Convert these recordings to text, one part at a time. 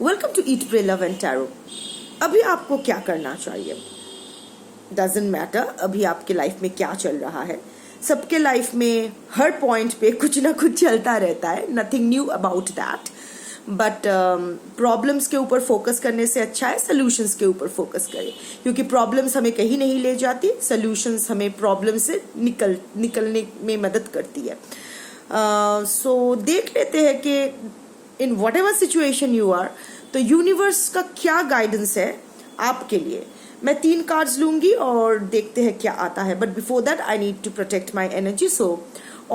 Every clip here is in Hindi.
Welcome to eat pray love and tarot. अभी आपको क्या करना चाहिए? डजंट मैटर अभी आपके लाइफ में क्या चल रहा है। सबके लाइफ में हर पॉइंट पे कुछ ना कुछ चलता रहता है, nothing knew about that. But problems के ऊपर फोकस करने से अच्छा है सोल्यूशंस के ऊपर फोकस करें, क्योंकि प्रॉब्लम्स हमें कहीं नहीं ले जाती, सोल्यूशंस हमें प्रॉब्लम से निकलने में मदद करती है। सो देख लेते हैं कि in whatever situation you are, तो यूनिवर्स का क्या गाइडेंस है आपके लिए। मैं 3 कार्ड्स लूंगी और देखते हैं क्या आता है। But before that I need to protect my energy. So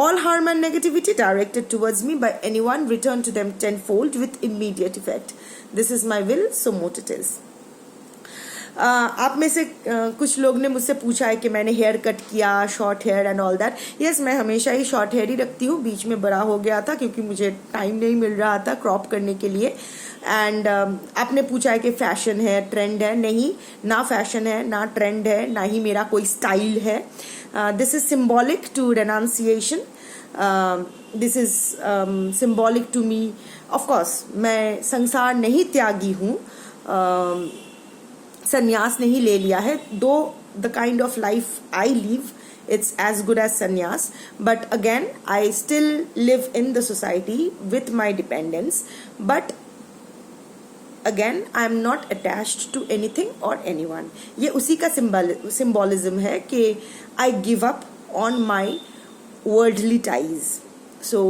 all harm and negativity directed towards me by anyone return to them tenfold with immediate effect. This is my will, so mote it is. आप में से कुछ लोग ने मुझसे पूछा है कि मैंने हेयर कट किया, short hair and all that. Yes, मैं हमेशा ही शॉर्ट हेयर ही रखती हूँ। बीच में बड़ा हो गया था क्योंकि मुझे टाइम नहीं मिल रहा था क्रॉप करने के लिए। एंड आपने पूछा है कि फैशन है, ट्रेंड है। नहीं, ना फैशन है, ना ट्रेंड है, ना ही मेरा कोई स्टाइल है। This is symbolic to renunciation. This is symbolic to me. Of course मैं संसार नहीं त्यागी हूँ, संन्यास नहीं ले लिया है। दो the kind of life I live, it's as good as sannyas, but again I still live in the society with my dependents, but again I am not attached to anything or anyone. ये उसी का symbolism है कि I give up on my worldly ties. So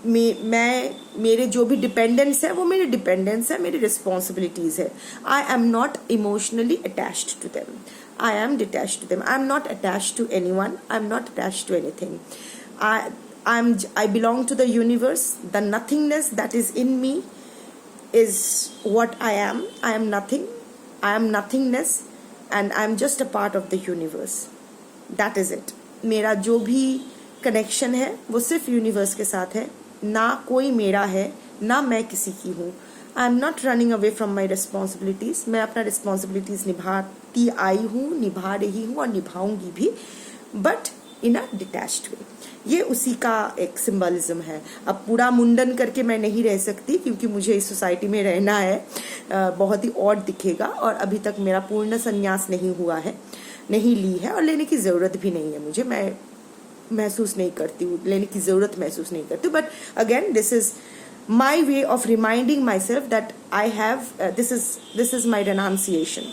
मैं मेरे जो भी डिपेंडेंट्स है वो मेरे डिपेंडेंट्स है, मेरी रिस्पॉन्सिबिलिटीज है। I am not emotionally attached to them, I am detached to them. I am not attached to anyone. I am not attached to anything. I belong to the universe. The nothingness that is in me is what I am. I am nothing. I am nothingness, and I am just a part of the universe. That is it. मेरा जो भी कनेक्शन है वो सिर्फ यूनिवर्स के साथ है, ना कोई मेरा है, ना मैं किसी की हूँ। आई am not running away from my responsibilities. मैं अपना रिस्पॉन्सिबिलिटीज निभाती आई हूँ, निभा रही हूँ और निभाऊंगी भी, बट इन अ डिटैच्ड वे। ये उसी का एक सिंबलिज्म है। अब पूरा मुंडन करके मैं नहीं रह सकती क्योंकि मुझे इस सोसाइटी में रहना है, बहुत ही ऑड दिखेगा, और अभी तक मेरा पूर्ण संन्यास नहीं हुआ है, नहीं ली है, और लेने की ज़रूरत भी नहीं है मुझे। मैं महसूस नहीं करती हूँ, लेने की ज़रूरत महसूस नहीं करती। But again this is my way of reminding myself that I have this is my renunciation.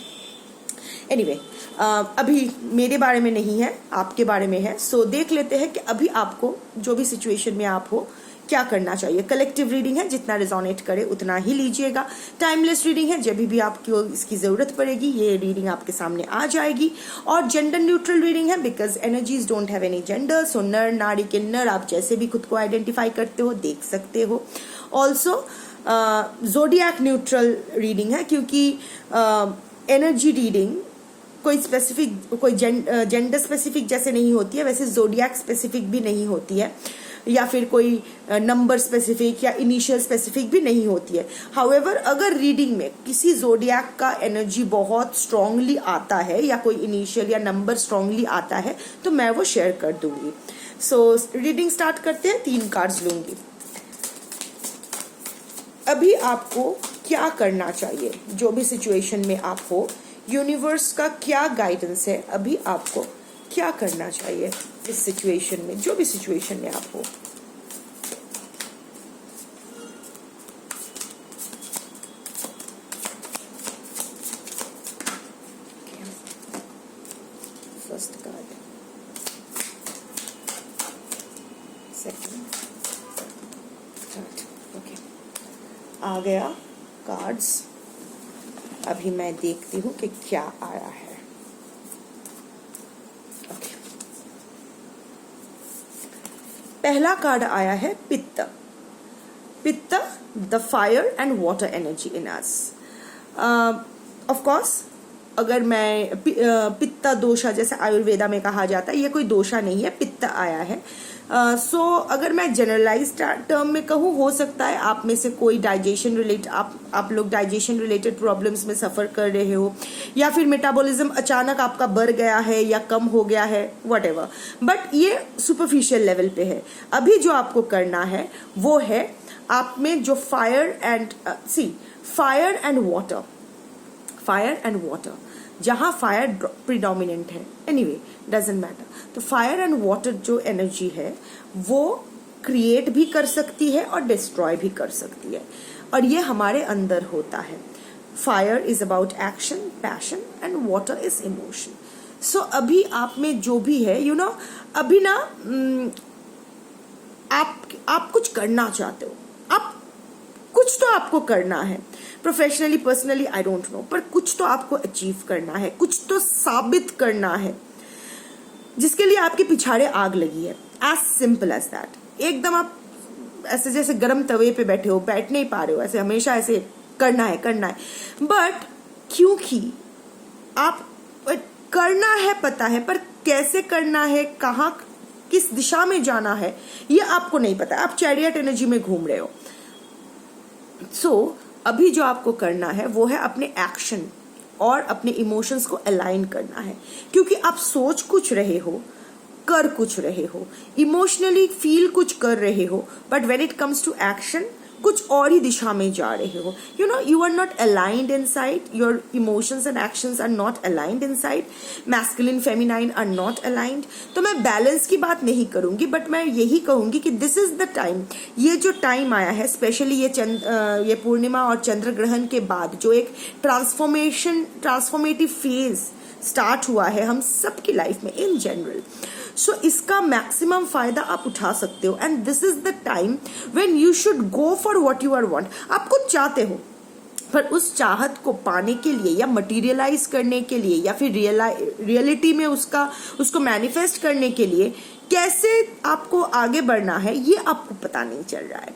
Anyway, अभी मेरे बारे में नहीं है, आपके बारे में है। सो देख लेते हैं कि अभी आपको जो भी सिचुएशन में आप हो क्या करना चाहिए। कलेक्टिव रीडिंग है, जितना रिजोनेट करे उतना ही लीजिएगा। टाइमलेस रीडिंग है, जब भी आपको इसकी जरूरत पड़ेगी ये रीडिंग आपके सामने आ जाएगी। और जेंडर न्यूट्रल रीडिंग है, because energies don't have any gender. So नर नारी किन्नर, आप जैसे भी खुद को आइडेंटिफाई करते हो देख सकते हो। ऑल्सो जोडियाक न्यूट्रल रीडिंग है, क्योंकि एनर्जी रीडिंग कोई स्पेसिफिक, कोई जेंडर स्पेसिफिक जैसे नहीं होती है, वैसे जोडियाक स्पेसिफिक भी नहीं होती है, या फिर कोई नंबर स्पेसिफिक या इनिशियल स्पेसिफिक भी नहीं होती है। हाउएवर अगर रीडिंग में किसी जोडियाक का एनर्जी बहुत स्ट्रांगली आता है या कोई इनिशियल या नंबर स्ट्रांगली आता है तो मैं वो शेयर कर दूंगी। सो रीडिंग स्टार्ट करते हैं। 3 कार्ड्स लूंगी। अभी आपको क्या करना चाहिए, जो भी सिचुएशन में आप हो, यूनिवर्स का क्या गाइडेंस है, अभी आपको क्या करना चाहिए इस सिचुएशन में, जो भी सिचुएशन में आप हो। First card, second, third, okay, आ गया कार्ड्स। अभी मैं देखती हूँ कि क्या आया है। ओके, पहला कार्ड आया है पित्त। पित्त, the fire and water energy in us. Of course अगर मैं पित्ता दोषा जैसे आयुर्वेदा में कहा जाता है, ये कोई दोषा नहीं है, पित्त आया है। सो अगर मैं जनरलाइज टर्म में कहूँ, हो सकता है आप में से कोई डाइजेशन रिलेटेड, आप लोग डाइजेशन रिलेटेड प्रॉब्लम्स में सफ़र कर रहे हो, या फिर मेटाबॉलिज्म अचानक आपका बढ़ गया है या कम हो गया है, व्हाटएवर। बट ये सुपरफिशियल लेवल पे है। अभी जो आपको करना है वो है आप में जो fire and fire and water, जहां फायर प्रिडोमिनेंट है, एनीवे डजेंट मैटर, तो फायर एंड वाटर जो एनर्जी है वो क्रिएट भी कर सकती है और डिस्ट्रॉय भी कर सकती है, और ये हमारे अंदर होता है. Fire is about action, passion, and water is emotion. So अभी आप में जो भी है, यू नो, अभी ना आप कुछ करना चाहते हो, आप कुछ तो आपको करना है, professionally, personally, I don't know, पर कुछ तो आपको अचीव करना है, कुछ तो साबित करना है, जिसके लिए आपके पिछाड़े आग लगी है. As simple as that. एकदम आप ऐसे जैसे गर्म तवे पे बैठे हो, बैठ नहीं पा रहे हो, ऐसे हमेशा ऐसे करना है. बट क्योंकि आप करना है, पता है, पर कैसे करना है, कहाँ, किस दिशा में जाना है, ये आपको नहीं पता. आप चैरियट एनर्जी में घूम रहे हो. सो अभी जो आपको करना है वो है अपने एक्शन और अपने इमोशंस को अलाइन करना है, क्योंकि आप सोच कुछ रहे हो, कर कुछ रहे हो, इमोशनली फील कुछ कर रहे हो, but when it comes to action कुछ और ही दिशा में जा रहे हो. You know, you are not aligned inside, your emotions and actions are not aligned inside, masculine feminine are not aligned. तो मैं बैलेंस की बात नहीं करूंगी, बट मैं यही कहूंगी कि दिस इज द टाइम. ये जो टाइम आया है, स्पेशली ये पूर्णिमा और चंद्र ग्रहण के बाद जो एक ट्रांसफॉर्मेटिव फेज स्टार्ट हुआ है हम सबकी लाइफ में इन जनरल, सो इसका मैक्सिमम फायदा आप उठा सकते हो. And this is the time when you should go for what you are want. आप कुछ चाहते हो, पर उस चाहत को पाने के लिए या मटीरियलाइज करने के लिए या फिर रियलिटी में उसको मैनिफेस्ट करने के लिए कैसे आपको आगे बढ़ना है, ये आपको पता नहीं चल रहा है.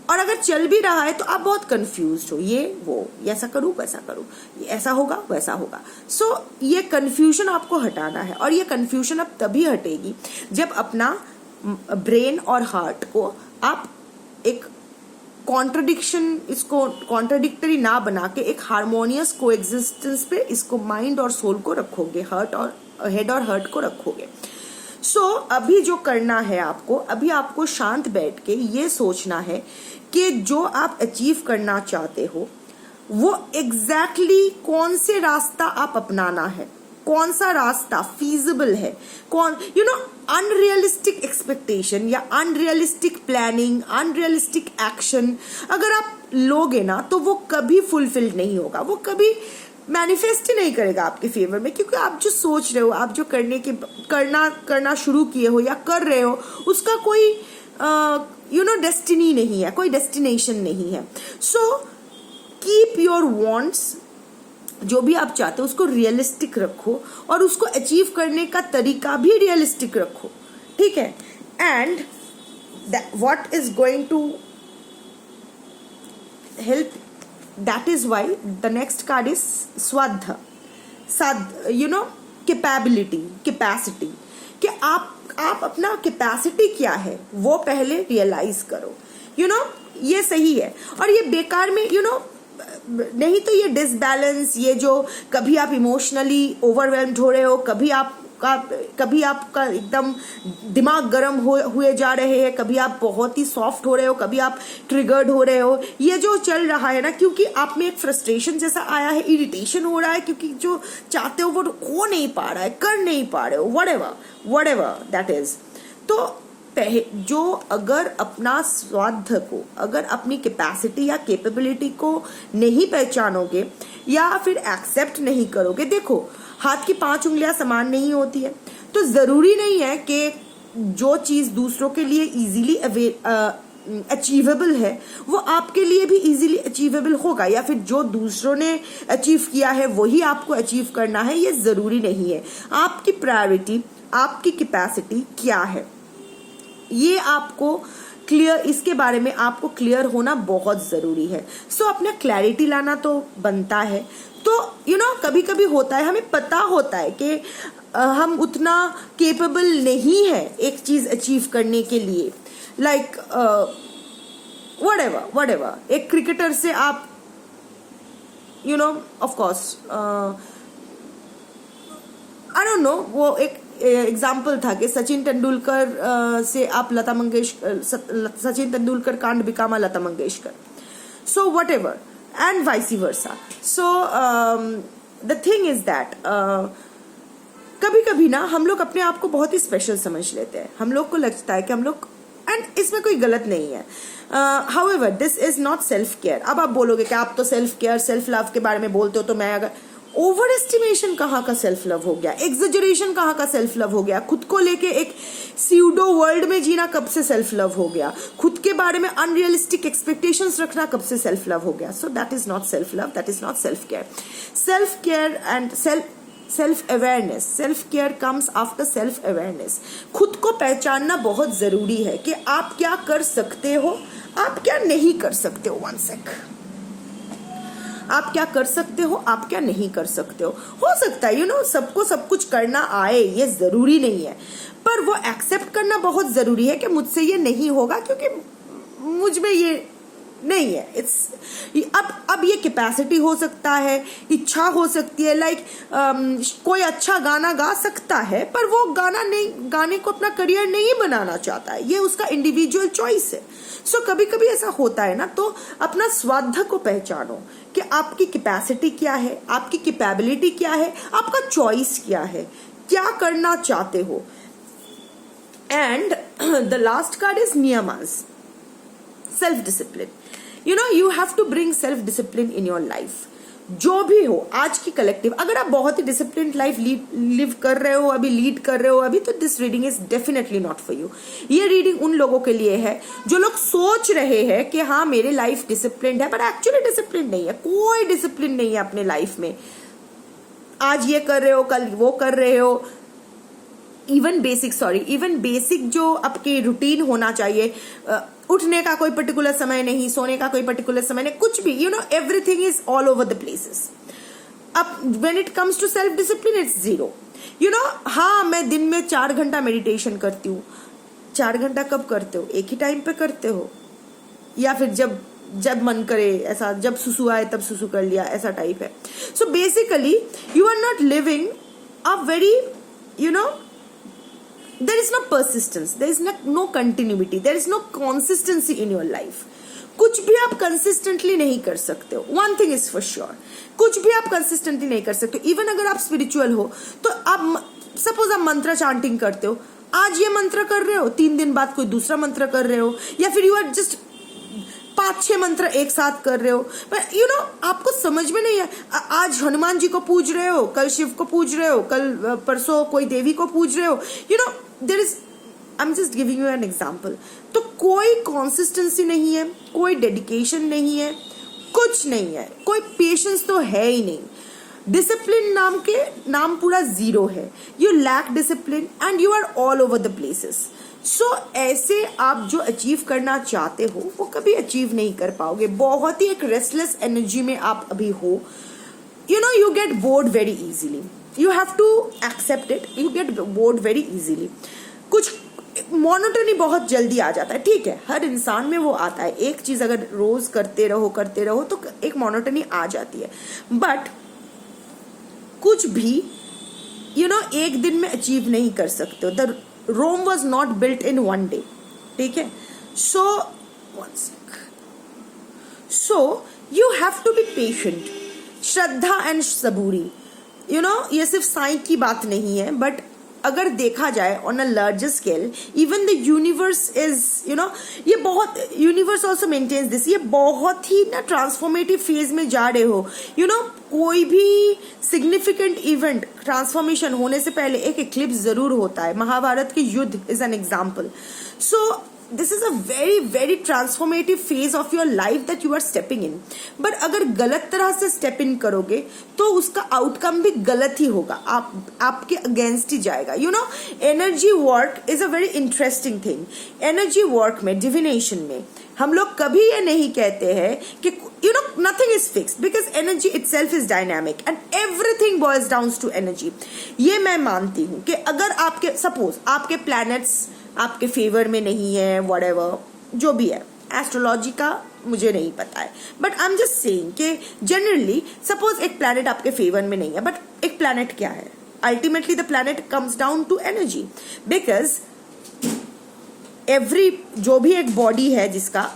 और अगर चल भी रहा है तो आप बहुत कंफ्यूज्ड हो, ये वो, ऐसा करूं वैसा करूं, ऐसा होगा वैसा होगा. सो ये कंफ्यूजन आपको हटाना है, और ये कंफ्यूजन अब तभी हटेगी जब अपना ब्रेन और हार्ट को आप एक इसको कॉन्ट्रडिक्टरी ना बना के एक हार्मोनियस कोएग्जिस्टेंस पे इसको माइंड और सोल को रखोगे, हेड और हार्ट को रखोगे. सो अभी जो करना है आपको, अभी आपको शांत बैठ के ये सोचना है कि जो आप अचीव करना चाहते हो वो एग्जैक्टली कौन से रास्ता आप अपनाना है, कौन सा रास्ता फीजिबल है, कौन, यू नो, अनरियलिस्टिक एक्सपेक्टेशन या अनरियलिस्टिक प्लानिंग, अनरियलिस्टिक एक्शन अगर आप लोगे ना तो वो कभी फुलफिल नहीं होगा, वो कभी मैनिफेस्ट ही नहीं करेगा आपके फेवर में, क्योंकि आप जो सोच रहे हो, आप जो करना शुरू किए हो या कर रहे हो, उसका कोई डेस्टिनी नहीं है, कोई डेस्टिनेशन नहीं है. सो कीप योर वांट्स, जो भी आप चाहते हो उसको रियलिस्टिक रखो, और उसको अचीव करने का तरीका भी रियलिस्टिक रखो, ठीक है. And what is going to help, that is why the next card is Swadha. Capacity, कि आप अपना कैपेसिटी क्या है वो पहले रियलाइज करो. ये सही है, और ये बेकार में नहीं तो ये डिसबैलेंस, ये जो कभी आप इमोशनली ओवरवेल्म्ड हो रहे हो, कभी आपका एकदम दिमाग गर्म हुए जा रहे हैं, कभी आप बहुत ही सॉफ्ट हो रहे हो, कभी आप ट्रिगर्ड हो रहे हो, ये जो चल रहा है ना, क्योंकि आप में एक फ्रस्ट्रेशन जैसा आया है, इरिटेशन हो रहा है, क्योंकि जो चाहते हो वो हो नहीं पा रहा है, कर नहीं पा रहे हो, whatever that is. तो जो अगर अपना स्वार्थ को, अगर अपनी कैपेसिटी या कैपेबिलिटी को नहीं पहचानोगे या फिर एक्सेप्ट नहीं करोगे, देखो हाथ की 5 उंगलियां समान नहीं होती है, तो जरूरी नहीं है कि जो चीज दूसरों के लिए इजीली अचीवेबल है वो आपके लिए भी इजीली अचीवेबल होगा, या फिर जो दूसरों ने अचीव किया है वही आपको अचीव करना है, ये जरूरी नहीं है. आपकी प्रायोरिटी, आपकी कैपेसिटी क्या है, ये आपको क्लियर, इसके बारे में आपको क्लियर होना बहुत जरूरी है. सो अपने क्लैरिटी लाना तो बनता है. तो कभी कभी होता है, हमें पता होता है कि हम उतना केपेबल नहीं है एक चीज अचीव करने के लिए, लाइक whatever. एक क्रिकेटर से आप of course I don't know, वो एक एग्जाम्पल था कि सचिन तेंदुलकर से आप सचिन तेंदुलकर कांड बिकामा Lata Mangeshkar. So whatever, and vice versa. So the thing is that कभी कभी ना हम लोग अपने आप को बहुत ही स्पेशल समझ लेते हैं. हम लोग को लगता है कि हम लोग, एंड इसमें कोई गलत नहीं है. However this is not self care. अब आप बोलोगे कि आप तो सेल्फ केयर सेल्फ लव के बारे में बोलते हो, तो मैं अगर ओवर एस्टिमेशन कहाँ का सेल्फ लव हो गया, एग्जेजरेशन कहाँ का सेल्फ लव हो गया, खुद को लेके एक स्यूडो वर्ल्ड में जीना कब से सेल्फ लव हो गया, खुद के बारे में अनरियलिस्टिक एक्सपेक्टेशंस रखना कब से सेल्फ लव हो गया. So that is not self love, that is not self care. Self care and self awareness, self care comes after self awareness. खुद को पहचानना बहुत जरूरी है कि आप क्या कर सकते हो, आप क्या नहीं कर सकते हो. One sec. आप क्या कर सकते हो, आप क्या नहीं कर सकते हो सकता है सबको सब कुछ करना आए, ये जरूरी नहीं है, पर वो एक्सेप्ट करना बहुत जरूरी है कि मुझसे ये नहीं होगा क्योंकि मुझ में ये नहीं है. इट्स अब ये कैपेसिटी हो सकता है, इच्छा हो सकती है, लाइक कोई अच्छा गाना गा सकता है पर वो गाने को अपना करियर नहीं बनाना चाहता है, ये उसका इंडिविजुअल चॉइस है. सो कभी कभी ऐसा होता है ना, तो अपना स्वार्थ को पहचानो कि आपकी कैपेसिटी क्या है, आपकी कैपेबिलिटी क्या है, आपका चॉइस क्या है, क्या करना चाहते हो. And the last card is niyamas, self discipline. you have to bring self discipline in your life. जो भी हो आज की कलेक्टिव, अगर आप बहुत ही डिसिप्लिन लाइफ लिव कर रहे हो, अभी लीड कर रहे हो अभी, तो this reading is definitely not for you. ये रीडिंग उन लोगों के लिए है जो लोग सोच रहे हैं कि हाँ मेरी लाइफ डिसिप्लिन है, बट एक्चुअली डिसिप्लिन नहीं है. कोई डिसिप्लिन नहीं है अपने लाइफ में. आज ये कर रहे हो, कल वो कर रहे हो. इवन बेसिक जो आपकी रूटीन होना चाहिए, उठने का कोई पर्टिकुलर समय नहीं, सोने का कोई पर्टिकुलर समय नहीं, कुछ भी everything is all over the places. अब when it comes to self discipline it's zero. हाँ मैं दिन में 4 घंटा मेडिटेशन करती हूँ. 4 घंटा कब करते हो? एक ही टाइम पे करते हो, या फिर जब मन करे, ऐसा जब सुसु आए तब सुसु कर लिया, ऐसा टाइप है. So basically you are not living a very there is no persistence, there is no continuity, there is no consistency in your life. कुछ भी आप कंसिस्टेंटली नहीं कर सकते हो. One thing is for sure, कुछ भी आप कंसिस्टेंटली नहीं कर सकते. इवन अगर आप स्पिरिचुअल हो, तो आप सपोज आप मंत्र चांटिंग करते हो, आज ये मंत्र कर रहे हो, 3 दिन बाद कोई दूसरा मंत्र कर रहे हो, या फिर यू आर जस्ट 5-6 मंत्र एक साथ कर रहे हो, पर आपको समझ में नहीं है. आज हनुमान जी को पूज रहे हो, कल शिव को पूज रहे हो, कल परसों कोई देवी को पूज रहे हो. There is, I am just giving you an example. तो कोई कंसिस्टेंसी नहीं है, कोई डेडिकेशन नहीं है, कुछ नहीं है, कोई पेशेंस तो है ही नहीं. डिसिप्लिन नाम पूरा जीरो है. You lack discipline and you are all over the places. So ऐसे आप जो अचीव करना चाहते हो वो कभी अचीव नहीं कर पाओगे. बहुत ही एक रेस्टलेस एनर्जी में आप अभी हो. you get bored very easily. You have to accept it. You get bored very easily. कुछ मोनोटनी बहुत जल्दी आ जाता है. ठीक है, हर इंसान में वो आता है. एक चीज अगर रोज करते रहो तो एक मोनोटनी आ जाती है. बट कुछ भी एक दिन में अचीव नहीं कर सकते हो. The Rome was not built in one day. ठीक है. So one sec. So you have to be patient. Shraddha and सबूरी. ये सिर्फ साइंस की बात नहीं है, बट अगर देखा जाए on a larger scale, even the universe is ये बहुत, यूनिवर्स ऑल्सो मेंटेन्स दिस. ये बहुत ही ना ट्रांसफॉर्मेटिव फेज में जा रहे हो. कोई भी सिग्निफिकेंट इवेंट ट्रांसफॉर्मेशन होने से पहले एक इक्लिप्स जरूर होता है. महाभारत के युद्ध is an example. So this is a very very transformative phase of your life that you are stepping in. But अगर गलत तरह से स्टेप इन करोगे तो उसका आउटकम भी गलत ही होगा, आपके अगेंस्ट ही जाएगा. Energy work is a very interesting thing. Energy work में, डिविनेशन में हम लोग कभी ये नहीं कहते हैं कि nothing is fixed, because energy itself is dynamic and everything boils down to energy. ये मैं मानती हूँ कि अगर आपके सपोज आपके प्लैनेट्स आपके फेवर में नहीं है, whatever जो भी है, एस्ट्रोलॉजी का मुझे नहीं पता है, but I am just saying कि जनरली सपोज एक प्लैनेट आपके फेवर में नहीं है, बट एक प्लैनेट क्या है? Ultimately the planet comes down to energy, because every जो भी एक बॉडी है जिसका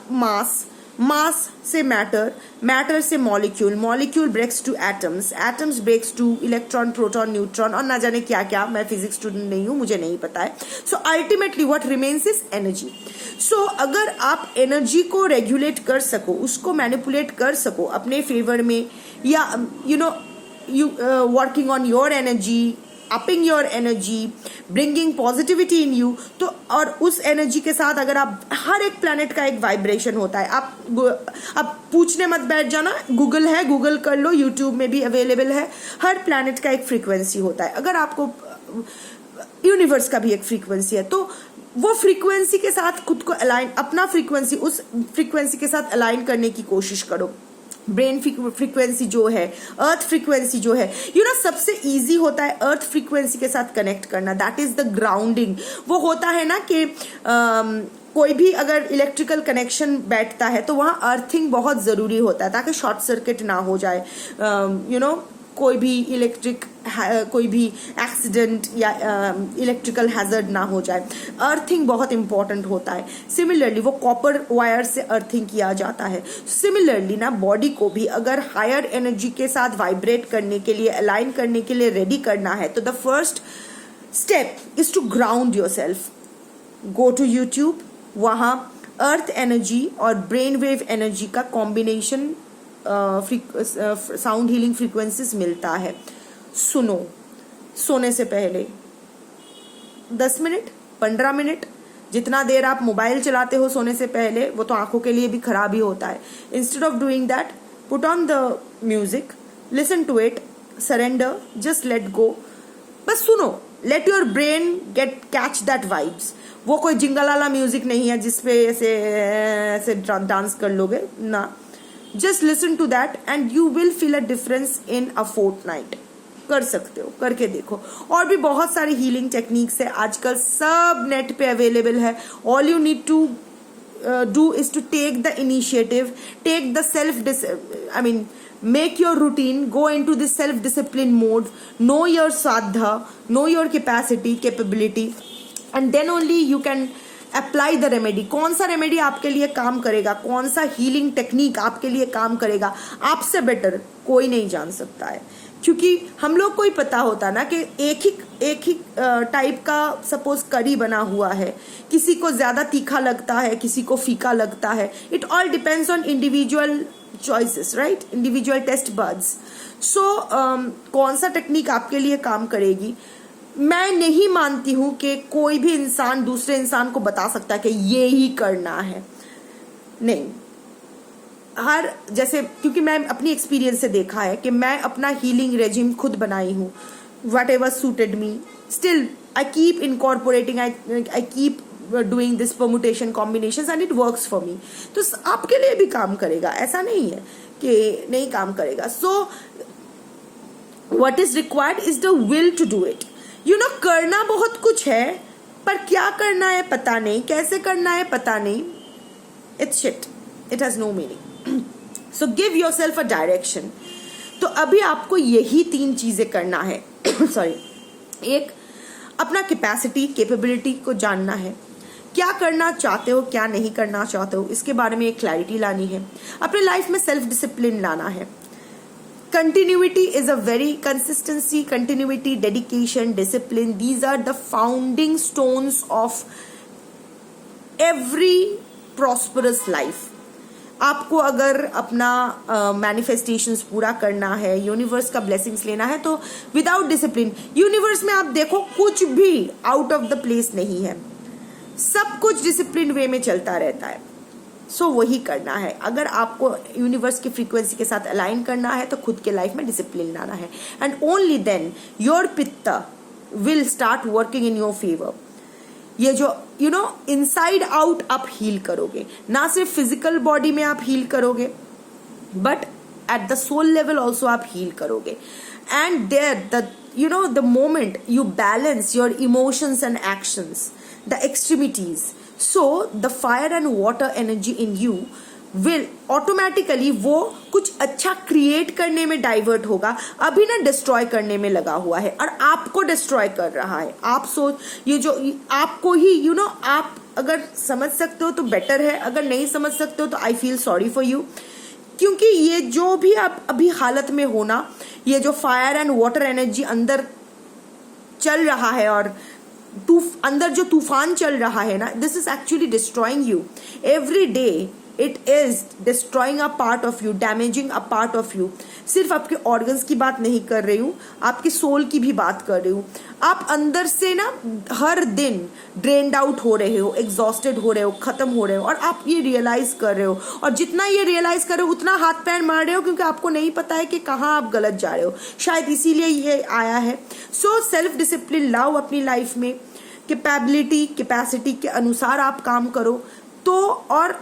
मास से मैटर, मैटर से molecule, molecule breaks to atoms, atoms breaks to electron, proton, neutron और ना जाने क्या क्या. मैं फिजिक्स स्टूडेंट नहीं हूँ, मुझे नहीं पता है. So ultimately what remains is energy. So अगर आप एनर्जी को रेगुलेट कर सको, उसको मैनिपुलेट कर सको अपने फेवर में, या you working on your energy, upping your energy, bringing positivity in you, तो और उस एनर्जी के साथ अगर आप, हर एक प्लैनेट का एक वाइब्रेशन होता है. आप पूछने मत बैठ जाना, गूगल है, गूगल कर लो, यूट्यूब में भी अवेलेबल है. हर प्लैनेट का एक फ्रीक्वेंसी होता है. अगर आपको यूनिवर्स का भी एक फ्रीक्वेंसी है, तो वो फ्रीक्वेंसी के साथ खुद को अलाइन, अपना फ्रीक्वेंसी उस फ्रीक्वेंसी के साथ अलाइन करने की कोशिश करो. ब्रेन फ्रीक्वेंसी जो है, अर्थ फ्रीक्वेंसी जो है, सबसे इजी होता है अर्थ फ्रीक्वेंसी के साथ कनेक्ट करना. That is the grounding. वो होता है ना कि कोई भी अगर इलेक्ट्रिकल कनेक्शन बैठता है तो वहाँ अर्थिंग बहुत ज़रूरी होता है ताकि शॉर्ट सर्किट ना हो जाए. कोई भी कोई भी एक्सीडेंट या इलेक्ट्रिकल हैजर्ड ना हो जाए. अर्थिंग बहुत इंपॉर्टेंट होता है. सिमिलरली वो कॉपर वायर से अर्थिंग किया जाता है. सिमिलरली ना बॉडी को भी अगर हायर एनर्जी के साथ वाइब्रेट करने के लिए, अलाइन करने के लिए रेडी करना है, तो the first step is to ground yourself. Go to YouTube, वहाँ अर्थ एनर्जी और ब्रेन वेव एनर्जी का कॉम्बिनेशन साउंड हीलिंग फ्रीक्वेंसीज मिलता है. सुनो सोने से पहले 10 मिनट, 15 मिनट, जितना देर आप मोबाइल चलाते हो सोने से पहले, वो तो आंखों के लिए भी खराब ही होता है. Instead of doing that, put on the music, listen to it, surrender, just let go. बस सुनो, let your brain catch that vibes. वो कोई जिंगलाला म्यूजिक नहीं है जिसपे ऐसे डांस कर लोगे ना. Just listen to that and you will feel a difference in a fortnight. कर सकते हो, करके देखो. और भी बहुत सारी हीलिंग टेक्निक्स है आजकल, सब नेट पे अवेलेबल है. All you need to do is to take the initiative, take the self make your routine, go into this self discipline mode, know your sadha, know your capability, and then only you can apply the remedy. कौन सा रेमेडी आपके लिए काम करेगा, कौन सा हीलिंग टेक्निक आपके लिए काम करेगा, आपसे बेटर कोई नहीं जान सकता है. क्योंकि हम लोग को ही पता होता ना कि एक ही टाइप का सपोज करी बना हुआ है, किसी को ज्यादा तीखा लगता है, किसी को फीका लगता है. It all depends on individual choices, right, individual taste buds. So कौन सा टेक्निक आपके लिए काम करेगी. मैं नहीं मानती हूं कि कोई भी इंसान दूसरे इंसान को बता सकता है कि ये ही करना है. नहीं, जैसे क्योंकि मैं अपनी एक्सपीरियंस से देखा है कि मैं अपना हीलिंग रेजिम खुद बनाई हूँ. What ever suited me, still I keep incorporating, I keep doing this permutation combinations and it works for me. तो आपके लिए भी काम करेगा, ऐसा नहीं है कि नहीं काम करेगा. So what is required is the will to do it. करना बहुत कुछ है, पर क्या करना है पता नहीं, कैसे करना है पता नहीं. It's shit, it has no meaning. So give yourself a direction. तो अभी आपको यही 3 चीजें करना है. सॉरी, एक, अपना कैपेसिटी, कैपेबिलिटी को जानना है. क्या करना चाहते हो, क्या नहीं करना चाहते हो, इसके बारे में एक क्लैरिटी लानी है. अपने लाइफ में सेल्फ डिसिप्लिन लाना है. Continuity is a very consistency, continuity, dedication, discipline. These are the founding stones of every prosperous life. आपको अगर अपना मैनिफेस्टेशंस पूरा करना है, यूनिवर्स का ब्लेसिंग्स लेना है, तो विदाउट डिसिप्लिन, यूनिवर्स में आप देखो कुछ भी आउट ऑफ द प्लेस नहीं है. सब कुछ डिसिप्लिन वे में चलता रहता है. सो वही करना है. अगर आपको यूनिवर्स की फ्रीक्वेंसी के साथ अलाइन करना है तो खुद के लाइफ में डिसिप्लिन लाना है. And only then your pitta will start working in your favour. ये जो इनसाइड आउट आप हील करोगे, ना सिर्फ फिजिकल बॉडी में आप हील करोगे, but at the soul level also आप हील करोगे. And there the moment you balance your emotions and actions, the extremities, so the fire and water energy in you will automatically वो कुछ अच्छा क्रिएट करने में डाइवर्ट होगा. अभी ना डिस्ट्रॉय करने में लगा हुआ है और आपको डिस्ट्रॉय कर रहा है. आप सोच, ये जो आपको ही अगर समझ सकते हो तो बेटर है, अगर नहीं समझ सकते हो तो I feel sorry for you, क्योंकि ये जो भी आप अभी हालत में हो ना, ये जो फायर एंड वाटर एनर्जी अंदर चल रहा है और अंदर जो तूफान चल रहा है ना, this is actually destroying you every day. It is destroying a part of you, damaging a part of you. सिर्फ आपके ऑर्गन्स की बात नहीं कर रही हूँ, आपके सोल की भी बात कर रही हूँ. आप अंदर से ना हर दिन ड्रेन्ड आउट हो रहे हो, एग्जॉस्टेड हो रहे हो, खत्म हो रहे हो, और आप ये रियलाइज कर रहे हो. और जितना ये रियलाइज कर रहे हो उतना हाथ पैर मार रहे हो, क्योंकि आपको नहीं पता है कि कहाँ आप गलत जा रहे हो. शायद इसीलिए ये आया है. सो सेल्फ डिसिप्लिन लाओ अपनी लाइफ में, कैपेबिलिटी कैपेसिटी के अनुसार आप काम करो. तो और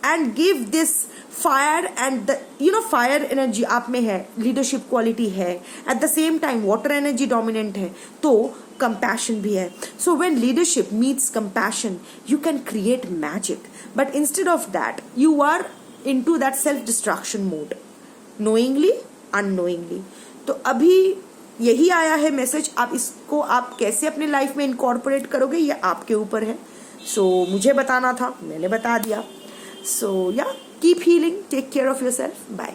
and give this fire and the fire energy आप में है, लीडरशिप क्वालिटी है, at the same time water energy dominant है, तो कंपैशन भी है. So when leadership meets compassion you can create magic. But instead of that you are into that self destruction mode, knowingly unknowingly. तो अभी यही आया है मैसेज. आप इसको आप कैसे अपने लाइफ में इनकॉर्पोरेट करोगे ये आपके ऊपर है. सो मुझे बताना था, मैंने बता दिया. So yeah, keep healing, take care of yourself, bye.